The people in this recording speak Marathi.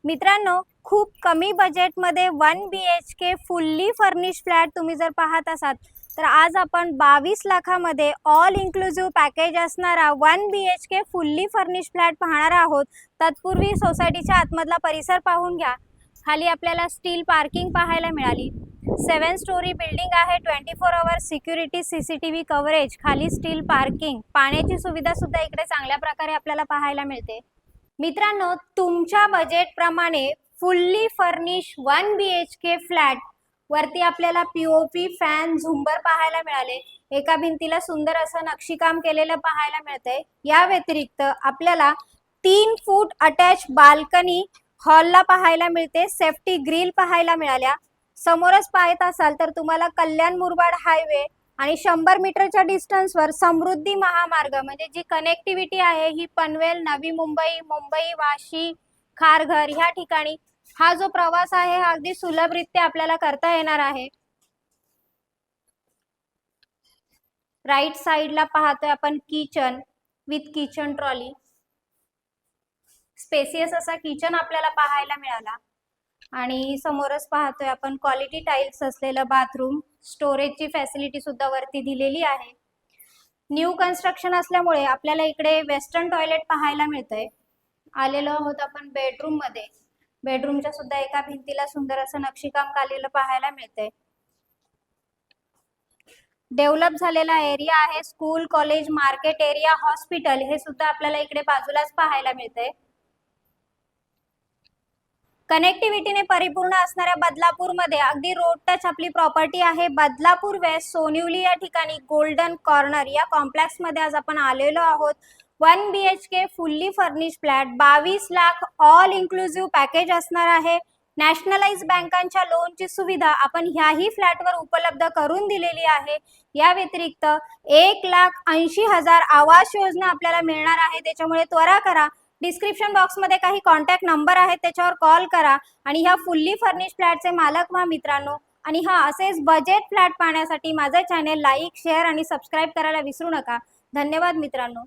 मित्रांनो, खूप कमी बजेटमध्ये 1 BHK फुल्ली फर्निश्ड फ्लॅट तुम्ही जर पाहत असाल तर आज आपण 22 लाखामध्ये ऑल इन्क्लुसिव्ह पॅकेज असणारा 1 BHK फुल्ली फर्निश्ड फ्लॅट पाहणार आहोत। तत्पूर्वी सोसायटीच्या आतमधला परिसर पाहून घ्या। खाली आपल्याला स्टील पार्किंग पाहायला मिळाली। 7 स्टोरी बिल्डिंग आहे। 24 आवर्स सिक्युरिटी CCTV कव्हरेज, खाली स्टील पार्किंग, पाण्याची सुविधा सुद्धा इकडे चांगल्या प्रकारे आपल्याला पाहायला मिळते। मित्रांनो, तुमच्या बजेट प्रमाणे फुल्ली फर्निश 1 BHK फ्लॅट वरती आपल्याला POP फॅन झुंबर पाहायला मिळाले। एका भिंतीला सुंदर असं नक्षीकाम केलेलं पाहायला मिळतंय। या व्यतिरिक्त आपल्याला 3 फूट अटॅच बाल्कनी हॉलला पाहायला मिळते। सेफ्टी ग्रिल पाहायला मिळाल्या। समोरच पाहत असाल तर तुम्हाला कल्याण मुरबाड हायवे आणि 100 मीटरच्या डिस्टन्सवर समृद्धी महामार्ग म्हणजे जी कनेक्टिव्हिटी आहे ही पनवेल, नवी मुंबई, मुंबई, वाशी, खारघर ह्या ठिकाणी हा जो प्रवास आहे हा अगदी सुलभरित्या आपल्याला करता येणार आहे। राईट साइडला पाहतोय आपण kitchen with kitchen trolley, spacious असा किचन आपल्याला पाहायला मिळाला। आणि समोरच पाहतोय आपण क्वालिटी टाइल्स असलेलं बाथरूम, स्टोरेजची फॅसिलिटी सुद्धा वरती दिलेली आहे। न्यू कन्स्ट्रक्शन असल्यामुळे आपल्याला इकडे वेस्टर्न टॉयलेट पाहायला मिळतंय। आलेलो आहोत आपण बेडरूम मध्ये। बेडरूमच्या सुद्धा एका भिंतीला सुंदर असं नक्षीकाम केलेलं पाहायला मिळतंय। डेव्हलप झालेला एरिया आहे। School, college, market area, hospital हे सुद्धा आपल्याला इकडे बाजूलाच पाहायला मिळतंय। कनेक्टिव्हिटीने परिपूर्ण असणाऱ्या बदलापूर मध्ये अगदी रोड टच आपली प्रॉपर्टी आहे। बदलापूर वेस्ट सोनिवली या ठिकाणी गोल्डन कॉर्नर या कॉम्प्लेक्स मध्ये आज आपण आलेलो आहोत। 1 BHK fully furnish flat 22 lakh all inclusive package असणार आहे। नॅशनलाइज बँकांच्या लोनची सुविधा आपण ह्याही फ्लॅटवर उपलब्ध करून दिलेली आहे। या व्यतिरिक्त 1,80,000 आवास योजना आपल्याला मिळणार आहे। त्याच्यामुळे त्वरा करा, डिस्क्रिप्शन बॉक्स मध्ये काही कॉन्टॅक्ट नंबर आहेत त्याच्यावर कॉल करा आणि ह्या फुल्ली फर्निश फ्लॅटचे मालक व्हा मित्रांनो। आणि असेच बजेट फ्लॅट पाहण्यासाठी माझे चॅनल लाईक, शेअर आणि सबस्क्राईब करायला विसरू नका। धन्यवाद मित्रांनो।